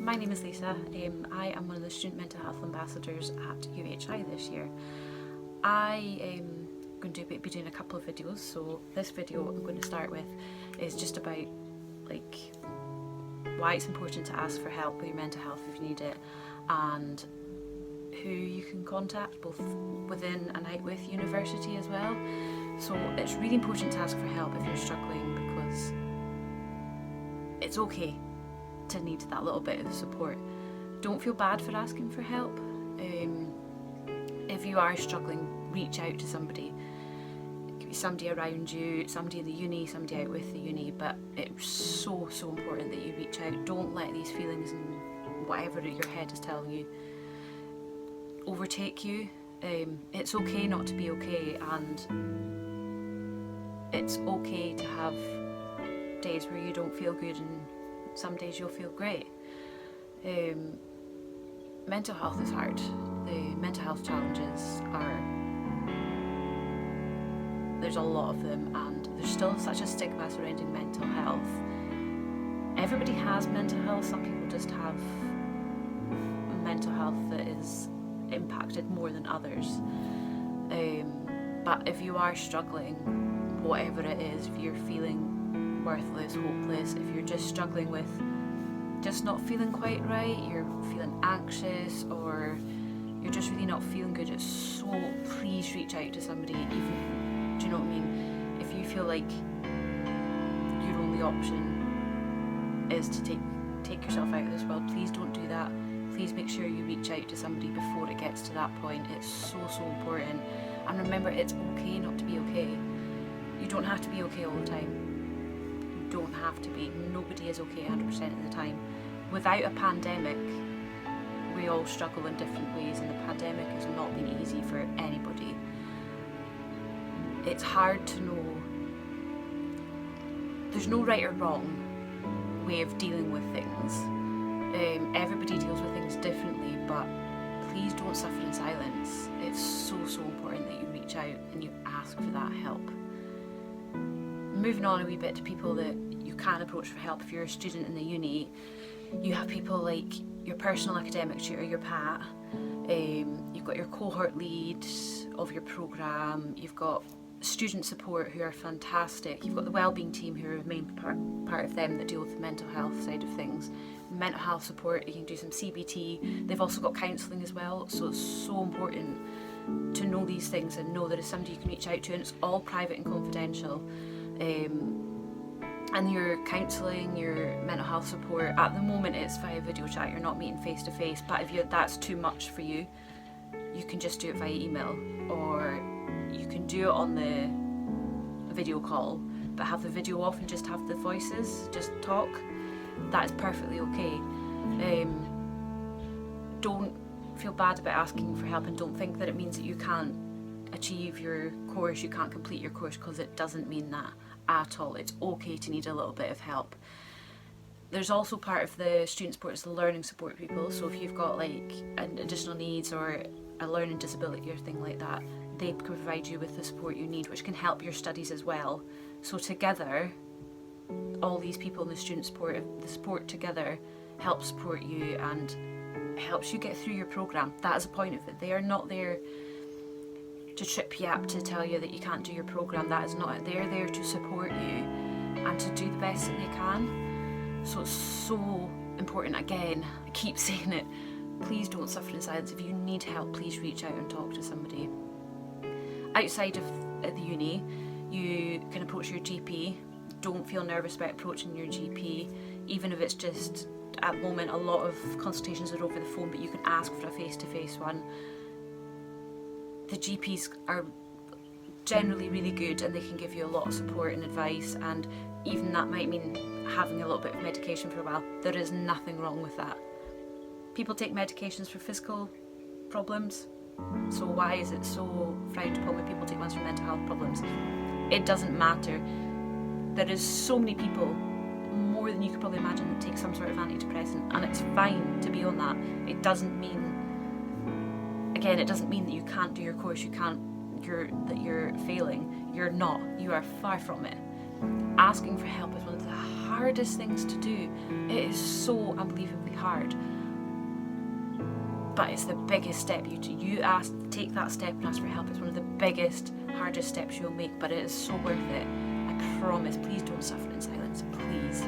my name is Lisa. I am one of the Student Mental Health Ambassadors at UHI this year. I am going to be doing a couple of videos, so this video I'm going to start with is just about why it's important to ask for help with your mental health if you need it, and who you can contact both within and out with university as well. So it's really important to ask for help if you're struggling, because it's okay to need that little bit of support. Don't feel bad for asking for help. If you are struggling, reach out to somebody. It could be somebody around you, somebody in the uni, somebody out with the uni, but it's so important that you reach out. Don't let these feelings and whatever your head is telling you overtake you. It's okay not to be okay, and it's okay to have days where you don't feel good, and some days you'll feel great. Mental health is hard. The mental health challenges there's a lot of them, and there's still such a stigma surrounding mental health. Everybody has mental health. Some people just have mental health that is impacted more than others. But if you are struggling, whatever it is, if you're feeling worthless, hopeless, if you're just struggling with just not feeling quite right, you're feeling anxious, or you're just really not feeling good, please reach out to somebody. Even, do you know what I mean? If you feel like your only option is to take yourself out of this world, please don't do that. Please make sure you reach out to somebody before it gets to that point. It's so important. And remember, it's okay not to be okay. You don't have to be okay all the time. You don't have to be. Nobody is okay 100% of the time. Without a pandemic, we all struggle in different ways, and the pandemic has not been easy for anybody. It's hard to know. There's no right or wrong way of dealing with things. Everybody deals with things differently, but please don't suffer in silence. It's so important that you reach out and you ask for that help. Moving on a wee bit to people that you can approach for help. If you're a student in the uni, you have people like your personal academic tutor, your PAT, you've got your cohort lead of your programme, you've got student support who are fantastic, you've got the wellbeing team who are the main part of them that deal with the mental health side of things. Mental health support, you can do some CBT, they've also got counselling as well, so it's so important to know these things and know that it's somebody you can reach out to, and it's all private and confidential. And your counselling, your mental health support, at the moment it's via video chat, you're not meeting face to face, but if that's too much for you, you can just do it via email, or you can do it on the video call but have the video off and just have the voices, just talk. That is perfectly okay. Don't feel bad about asking for help, and don't think that it means that you can't achieve your course, you can't complete your course, because it doesn't mean that at all. It's okay to need a little bit of help. There's also part of the student support is the learning support people, so if you've got like additional needs or a learning disability or thing like that, they can provide you with the support you need, which can help your studies as well. So together, all these people in the student support, the support together helps support you and helps you get through your programme. That is the point of it. They are not there to trip you up, to tell you that you can't do your programme. That is not it. They're there to support you and to do the best that they can. So it's so important. Again, I keep saying it, please don't suffer in silence. If you need help, please reach out and talk to somebody. Outside of the uni, you can approach your GP. Don't feel nervous about approaching your GP, even if it's just, at the moment, a lot of consultations are over the phone, but you can ask for a face-to-face one. The GPs are generally really good, and they can give you a lot of support and advice, and even that might mean having a little bit of medication for a while. There is nothing wrong with that. People take medications for physical problems, so why is it so frowned upon when people take ones for mental health problems? It doesn't matter. There is so many people, more than you could probably imagine, that take some sort of antidepressant, and it's fine to be on that. It doesn't mean, again, it doesn't mean that you can't do your course, that you're failing. You're not. You are far from it. Asking for help is one of the hardest things to do. It is so unbelievably hard. But it's the biggest step. Take that step and ask for help. It's one of the biggest, hardest steps you'll make, but it is so worth it. I promise. Please don't suffer in silence, please.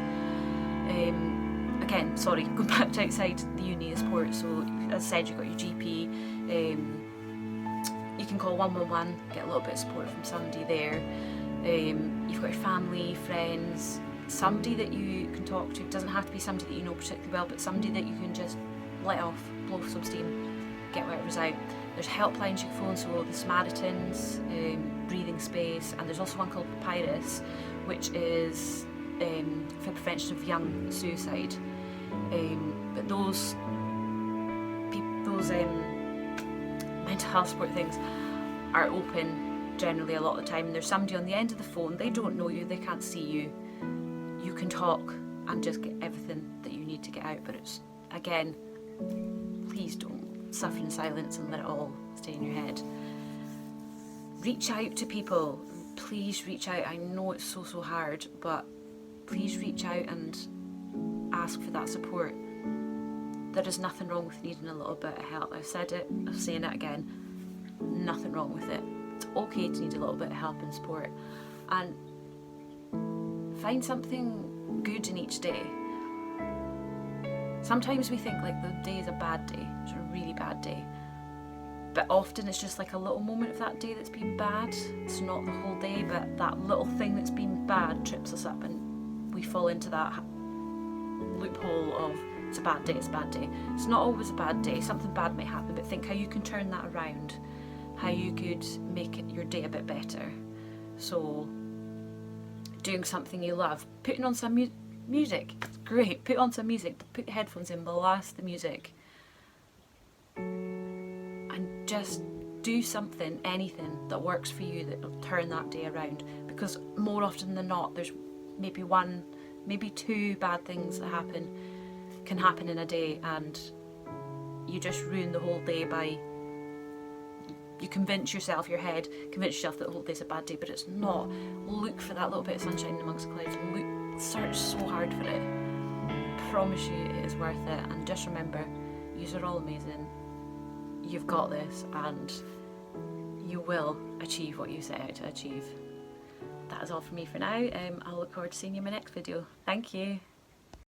Again, sorry, going back to outside the uni sport. So as I said, you've got your GP. You can call 111, get a little bit of support from somebody there. You've got your family, friends, somebody that you can talk to. It doesn't have to be somebody that you know particularly well, but somebody that you can just let off, blow some steam, get whatever's out. There's helplines you can phone, so the Samaritans, Breathing Space, and there's also one called Papyrus, which is for prevention of young suicide. But those mental health support things are open generally a lot of the time, and there's somebody on the end of the phone. They don't know you, they can't see you. You can talk and just get everything that you need to get out, but it's, again, please don't suffer in silence and let it all stay in your head. Reach out to people. Please reach out. I know it's so hard, but please reach out and ask for that support. There is nothing wrong with needing a little bit of help. I've said it, I'm saying it again. Nothing wrong with it. It's okay to need a little bit of help and support. And find something good in each day. Sometimes we think like the day is a bad day, it's a really bad day. But often it's just like a little moment of that day that's been bad. It's not the whole day, but that little thing that's been bad trips us up, and we fall into that loophole of it's a bad day, it's a bad day. It's not always a bad day. Something bad may happen, but think how you can turn that around, how you could make your day a bit better. So doing something you love, putting on some music, it's great. Put on some music, put your headphones in, blast the music, and just do something, anything that works for you that will turn that day around. Because more often than not, there's maybe one, maybe two bad things that can happen in a day, and you just ruin the whole day by, you convince yourself that the whole day's a bad day, but it's not. Look for that little bit of sunshine amongst the clouds, and search so hard for it. I promise you it is worth it. And just remember, yous are all amazing. You've got this, and you will achieve what you set out to achieve. That is all from me for now. I'll look forward to seeing you in my next video. Thank you.